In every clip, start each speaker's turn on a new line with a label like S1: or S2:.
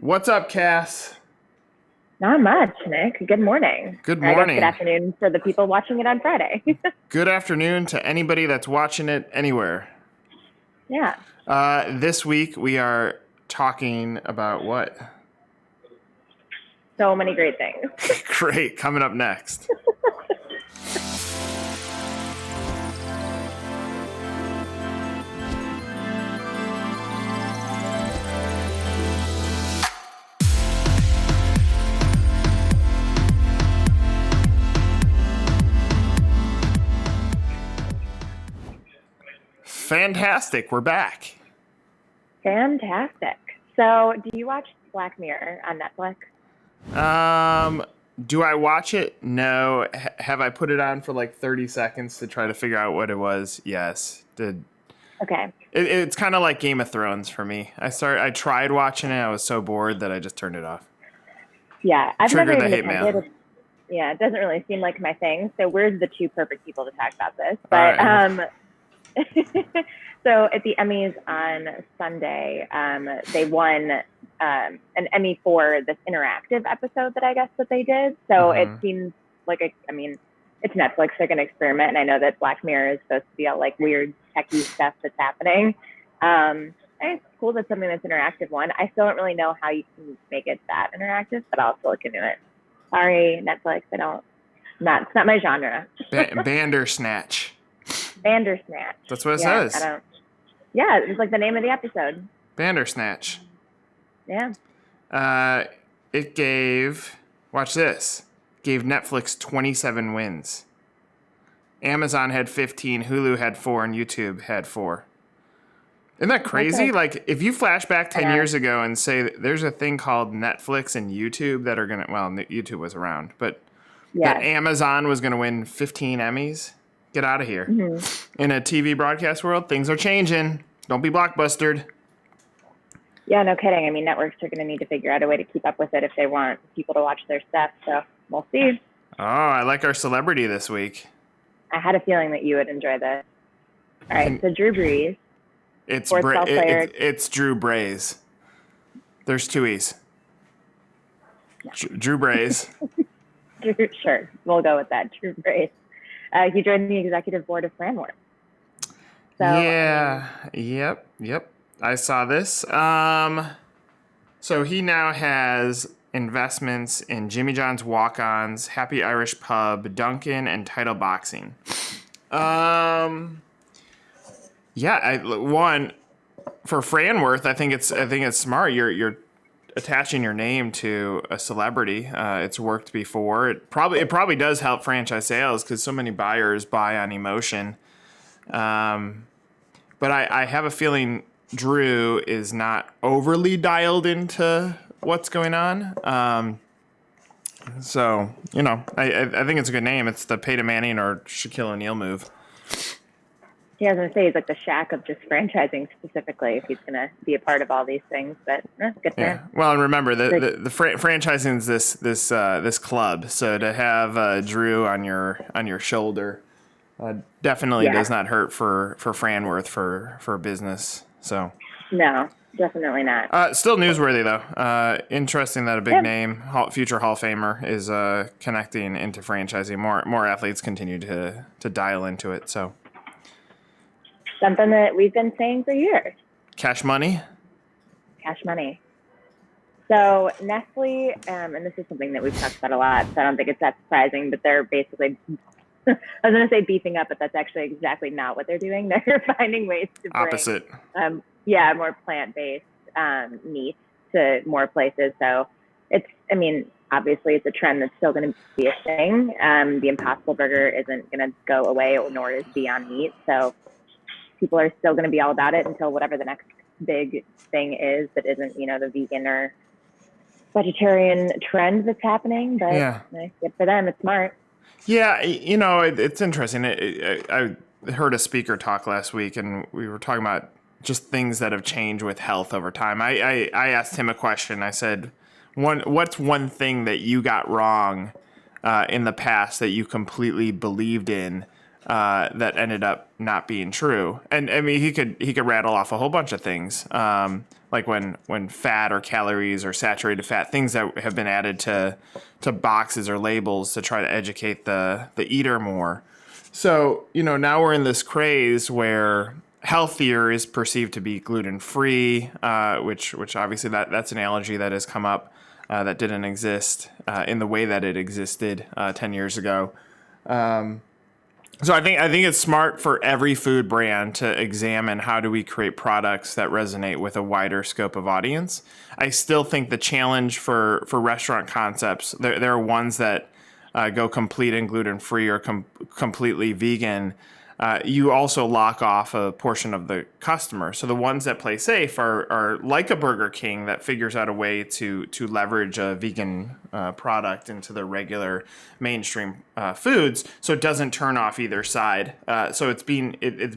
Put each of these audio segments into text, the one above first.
S1: What's up, Cass?
S2: Not much, Nick. Good morning.
S1: Good
S2: Or I guess
S1: morning.
S2: good afternoon for the people watching it on Friday.
S1: Good afternoon to anybody that's watching it anywhere.
S2: Yeah.
S1: This week we are talking about what?
S2: So many great things.
S1: Great, coming up next. Fantastic, we're back.
S2: Fantastic. So, do you watch Black Mirror on Netflix?
S1: Do I watch it? No. Have I put it on for like 30 seconds to try to figure out what it was? Yes.
S2: Okay.
S1: It's kind of like Game of Thrones for me. I tried watching it. I was so bored that I just turned it off.
S2: Yeah, I've
S1: Trigger
S2: never
S1: the
S2: even
S1: hate mail.
S2: attempted. Yeah, it doesn't really seem like my thing. So we're the two perfect people to talk about this.
S1: All
S2: But
S1: right.
S2: so at the Emmys on Sunday, they won an Emmy for this interactive episode that I guess that they did. So it seems like it's Netflix. They're going to experiment, and I know that Black Mirror is supposed to be all like weird techie stuff that's happening. And it's cool that something that's interactive one. I still don't really know how you can make it that interactive, but I'll still look into it. Sorry, Netflix. It's not my genre.
S1: Bandersnatch.
S2: Bandersnatch.
S1: That's what it
S2: Yeah,
S1: says.
S2: Yeah, it was like the name of the episode.
S1: Bandersnatch.
S2: Yeah.
S1: It gave, watch this, gave Netflix 27 wins. Amazon had 15, Hulu had 4, and YouTube had 4. Isn't that crazy?
S2: Okay.
S1: Like, if you flash back 10 years ago and say there's a thing called Netflix and YouTube that are going to, well, YouTube was around, but that Amazon was going to win 15 Emmys, get out of here.
S2: Mm-hmm.
S1: In a TV broadcast world, things are changing. Don't be blockbustered.
S2: Yeah, no kidding. I mean, networks are going to need to figure out a way to keep up with it if they want people to watch their stuff. So we'll see.
S1: Oh, I like our celebrity this week.
S2: I had a feeling that you would enjoy this. All right, so Drew Brees.
S1: It's
S2: Sports
S1: Drew Brees. There's two E's.
S2: Yeah.
S1: Drew Brees.
S2: Sure, we'll go with that. Drew Brees. He joined the executive board of Franworth. So,
S1: yeah. Yep. I saw this. So he now has investments in Jimmy John's Walk-Ons, Happy Irish Pub, Dunkin', and Title Boxing. One for Franworth, I think it's smart. You're attaching your name to a celebrity. It's worked before. It probably does help franchise sales because so many buyers buy on emotion. But I have a feeling Drew is not overly dialed into what's going on. So, I think it's a good name. It's the Peyton Manning or Shaquille O'Neal move.
S2: Yeah, I was going to say he's like the Shaq of just franchising specifically if he's going to be a part of all these things. But good for him.
S1: Well, and remember the franchising is this club. So to have Drew on your shoulder definitely does not hurt for Franworth for business. So
S2: no, definitely not.
S1: Still newsworthy though. Interesting that a big name, future Hall of Famer, is connecting into franchising. More athletes continue to dial into it. So.
S2: Something that we've been saying for years.
S1: Cash money.
S2: So Nestle, and this is something that we've talked about a lot, so I don't think it's that surprising, but they're basically, I was going to say beefing up, but that's actually exactly not what they're doing. They're finding ways to bring
S1: opposite.
S2: More plant-based meat to more places. So obviously it's a trend that's still going to be a thing. The Impossible Burger isn't going to go away, nor is Beyond Meat. So people are still going to be all about it until whatever the next big thing is that isn't, the vegan or vegetarian trend that's happening. But good for them. It's smart.
S1: Yeah, it's interesting. I heard a speaker talk last week, and we were talking about just things that have changed with health over time. I asked him a question. I said, what's one thing that you got wrong in the past that you completely believed in that ended up not being true? And I mean, he could rattle off a whole bunch of things. like when fat or calories or saturated fat, things that have been added to boxes or labels to try to educate the eater more. So, now we're in this craze where healthier is perceived to be gluten-free, which obviously that's an allergy that has come up that didn't exist in the way that it existed 10 years ago. So I think it's smart for every food brand to examine how do we create products that resonate with a wider scope of audience. I still think the challenge for restaurant concepts, there are ones that go complete and gluten-free or completely vegan. You also lock off a portion of the customer. So the ones that play safe are like a Burger King that figures out a way to leverage a vegan product into the regular mainstream foods, so it doesn't turn off either side. So it's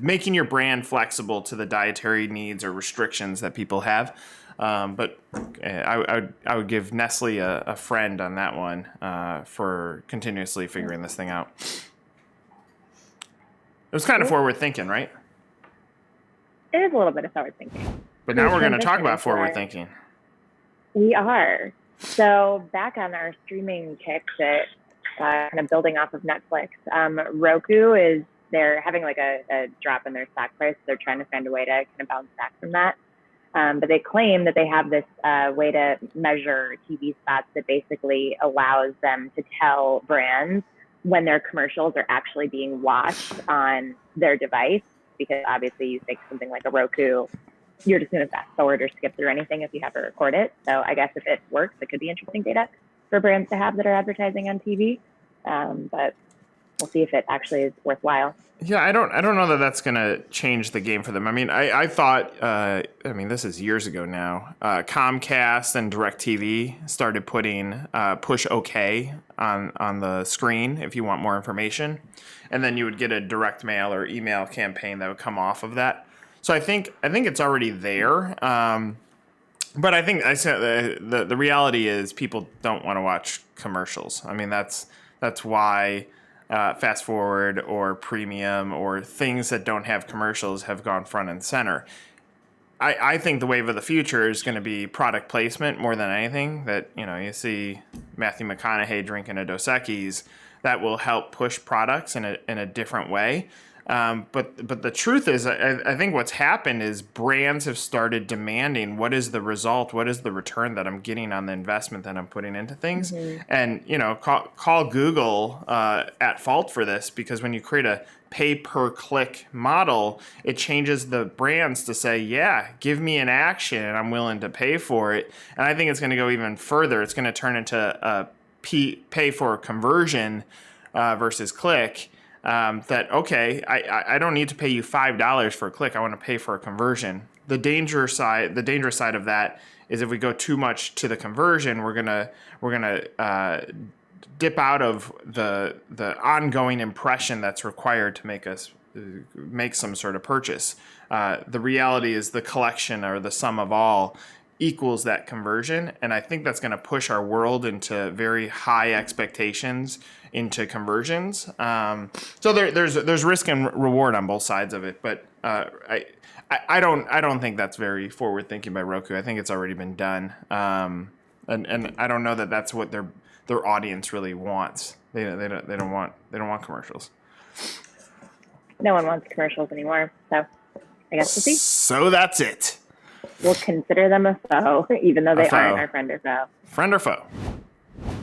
S1: making your brand flexible to the dietary needs or restrictions that people have. But I would give Nestle a friend on that one for continuously figuring this thing out. It was kind of forward thinking, right?
S2: It is a little bit of forward thinking.
S1: But now we're going to talk about forward thinking.
S2: We are. So back on our streaming kicks, kind of building off of Netflix, Roku they're having like a drop in their stock price. They're trying to find a way to kind of bounce back from that. But they claim that they have this way to measure TV spots that basically allows them to tell brands when their commercials are actually being watched on their device, because obviously you think something like a Roku, you're just going to fast forward or skip through anything if you have to record it. So I guess if it works, it could be interesting data for brands to have that are advertising on TV. But we'll see if it actually is worthwhile.
S1: Yeah, I don't know that that's going to change the game for them. I mean, I thought, this is years ago now, Comcast and DirecTV started putting push OK on the screen if you want more information. And then you would get a direct mail or email campaign that would come off of that. So I think it's already there. But I think I said the reality is people don't want to watch commercials. I mean, that's why Fast Forward or Premium or things that don't have commercials have gone front and center. I think the wave of the future is going to be product placement more than anything. That you see Matthew McConaughey drinking a Dos Equis, that will help push products in a different way. But the truth is, I think what's happened is brands have started demanding what is the result, what is the return that I'm getting on the investment that I'm putting into things. Mm-hmm. And, call Google at fault for this, because when you create a pay per click model, it changes the brands to say, yeah, give me an action and I'm willing to pay for it. And I think it's going to go even further. It's going to turn into a pay for conversion versus click. I don't need to pay you $5 for a click. I want to pay for a conversion. The dangerous side of that is if we go too much to the conversion, we're gonna dip out of the ongoing impression that's required to make us make some sort of purchase. The reality is the collection or the sum of all equals that conversion, and I think that's going to push our world into very high expectations into conversions. So there's risk and reward on both sides of it, but I don't think that's very forward thinking by Roku. I think it's already been done, and I don't know that that's what their audience really wants. They don't want commercials.
S2: No one wants commercials anymore, so I guess we'll see.
S1: So that's it.
S2: We'll consider them a foe, even though they aren't our friend or foe.
S1: Friend or foe?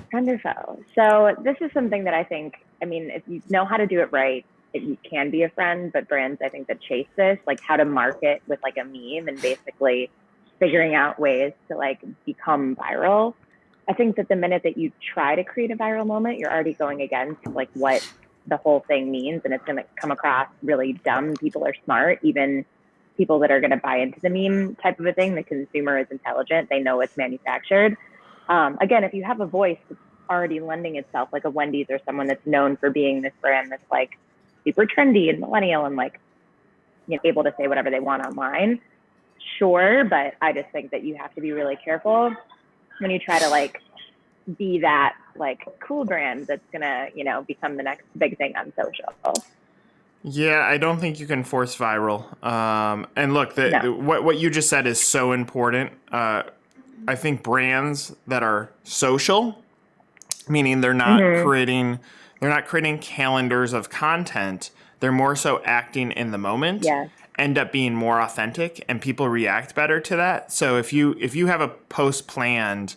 S2: Friend or foe. So this is something that I think, if you know how to do it right, you can be a friend, but brands, I think, that chase this, like how to market with like a meme and basically figuring out ways to like become viral. I think that the minute that you try to create a viral moment, you're already going against like what the whole thing means, and it's going to come across really dumb. People are smart, even people that are going to buy into the meme type of a thing. The consumer is intelligent. They know it's manufactured. Again, if you have a voice that's already lending itself, like a Wendy's or someone that's known for being this brand that's like super trendy and millennial and like, able to say whatever they want online, sure. But I just think that you have to be really careful when you try to like be that like cool brand that's going to, become the next big thing on social.
S1: Yeah, I don't think you can force viral. And look,
S2: No.
S1: what you just said is so important. I think brands that are social, meaning
S2: Mm-hmm.
S1: they're not creating calendars of content. They're more so acting in the moment,
S2: Yeah.
S1: end up being more authentic, and people react better to that. So if you have a post planned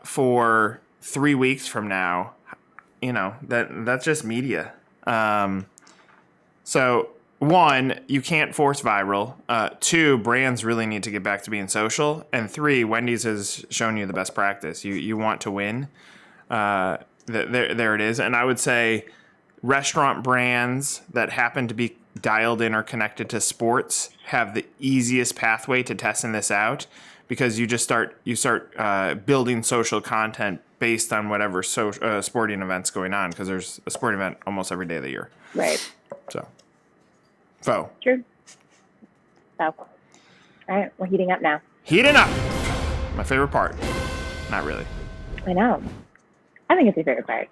S1: for 3 weeks from now, that's just media. So one, you can't force viral. Two, brands really need to get back to being social. And three, Wendy's has shown you the best practice. You want to win. There it is. And I would say restaurant brands that happen to be dialed in or connected to sports have the easiest pathway to testing this out, because you start building social content based on whatever sporting event's going on, because there's a sporting event almost every day of the year.
S2: Right.
S1: So,
S2: True. So, all right, we're heating up now.
S1: heating up. My favorite part. Not really.
S2: I know. I think it's your favorite part.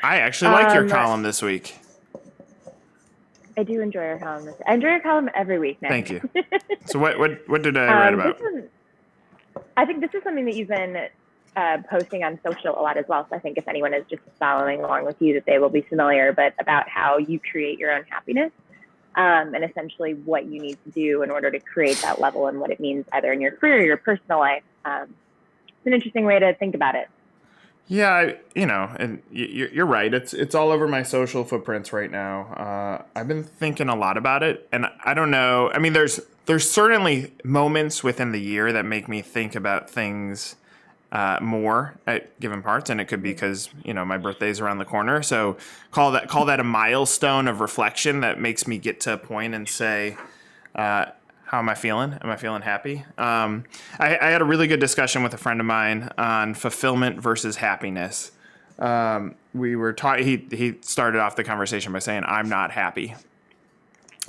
S1: I actually like your column this week.
S2: I do enjoy your column. I enjoy your column every week now.
S1: Thank you. So what did I write about?
S2: I think this is something that you've been posting on social a lot as well. So I think if anyone is just following along with you, that they will be familiar, but about how you create your own happiness, and essentially what you need to do in order to create that level, and what it means either in your career or your personal life. It's an interesting way to think about it.
S1: Yeah, and you're right. It's all over my social footprints right now. I've been thinking a lot about it, and I don't know. I mean, there's certainly moments within the year that make me think about things more at given parts, and it could be because my birthday's around the corner. So call that a milestone of reflection that makes me get to a point and say, how am I feeling? Am I feeling happy? I had a really good discussion with a friend of mine on fulfillment versus happiness. We were talking. He started off the conversation by saying, "I'm not happy."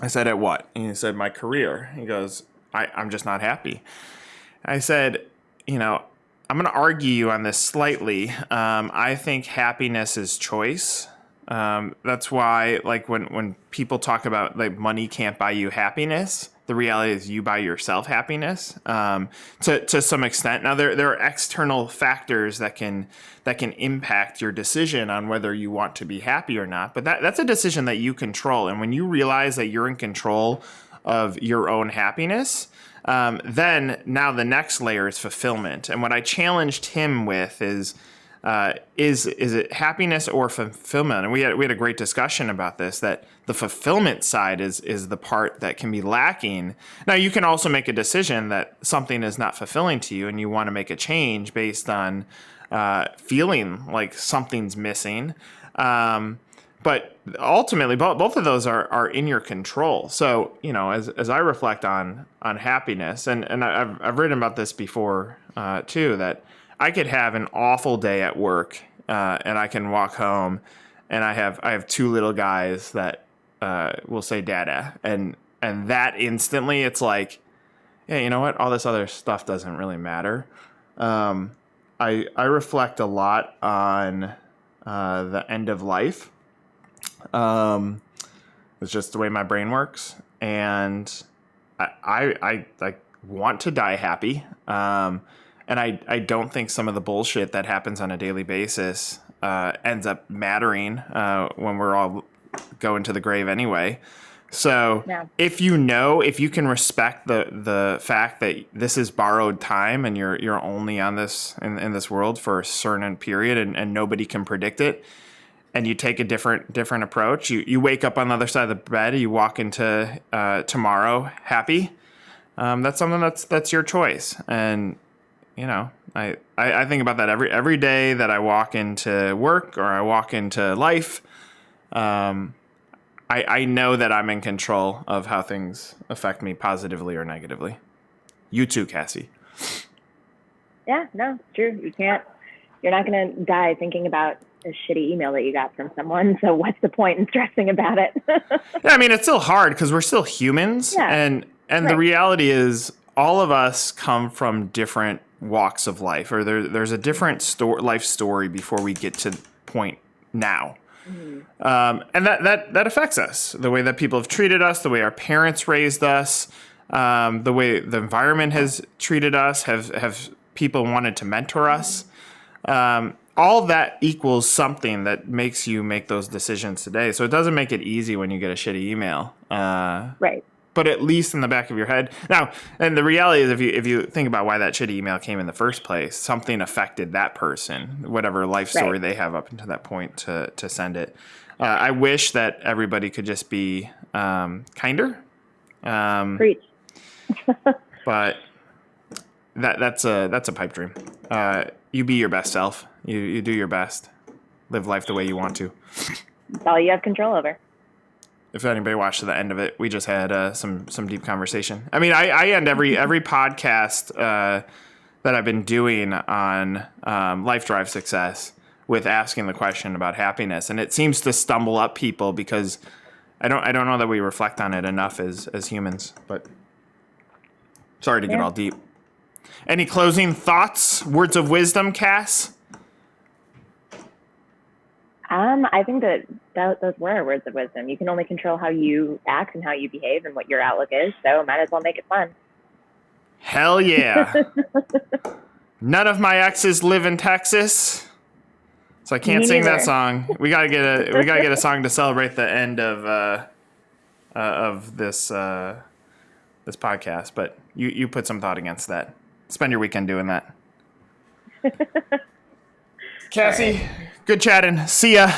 S1: I said, "At what?" And he said, "My career." He goes, I'm just not happy." I said, I'm going to argue you on this slightly. I think happiness is choice. That's why, like, when people talk about like money can't buy you happiness, the reality is you buy yourself happiness to some extent. Now there are external factors that can impact your decision on whether you want to be happy or not, but that's a decision that you control. And when you realize that you're in control of your own happiness, then now the next layer is fulfillment. And what I challenged him with is it happiness or fulfillment? And we had a great discussion about this, that the fulfillment side is the part that can be lacking. Now, you can also make a decision that something is not fulfilling to you and you want to make a change based on feeling like something's missing. But ultimately, both of those are in your control. So, as I reflect on happiness, and I've written about this before too, that I could have an awful day at work, and I can walk home, and I have two little guys that will say "Dada," and that instantly, it's like, yeah, you know what? All this other stuff doesn't really matter. I reflect a lot on the end of life. It's just the way my brain works, and I want to die happy. And I don't think some of the bullshit that happens on a daily basis ends up mattering when we're all going to the grave anyway. So
S2: Yeah.
S1: if you can respect the fact that this is borrowed time and you're only on this in this world for a certain period and nobody can predict it, and you take a different approach, you wake up on the other side of the bed, you walk into tomorrow happy. That's something that's your choice. And I think about that every day that I walk into work or I walk into life. I know that I'm in control of how things affect me positively or negatively. You too, Cassie.
S2: Yeah, no, it's true. You're not going to die thinking about a shitty email that you got from someone. So what's the point in stressing about it?
S1: Yeah, I mean, it's still hard because we're still humans.
S2: Yeah,
S1: And
S2: right.
S1: The reality is all of us come from different walks of life, or there's a different life story before we get to point now. And that affects us, the way that people have treated us, the way our parents raised us, the way the environment has treated us, have people wanted to mentor us. All that equals something that makes you make those decisions today. So it doesn't make it easy when you get a shitty email.
S2: Right.
S1: But at least in the back of your head. Now, and the reality is if you think about why that shitty email came in the first place, something affected that person, whatever life story they have up until that point to send it. I wish that everybody could just be kinder.
S2: Preach.
S1: But that's a pipe dream. You be your best self. You do your best. Live life the way you want to.
S2: That's all you have control over.
S1: If anybody watched to the end of it, we just had some deep conversation. I mean, I end every podcast that I've been doing on Life Drive Success with asking the question about happiness, and it seems to stumble up people because I don't know that we reflect on it enough as humans. But sorry to get all deep. Any closing thoughts, words of wisdom, Cass?
S2: I think that those were our words of wisdom. You can only control how you act and how you behave and what your outlook is. So might as well make it fun.
S1: Hell yeah. None of my exes live in Texas, so I can't sing that song. We gotta get a song to celebrate the end of this this podcast. But you put some thought against that. Spend your weekend doing that. Cassie, good chatting. See ya.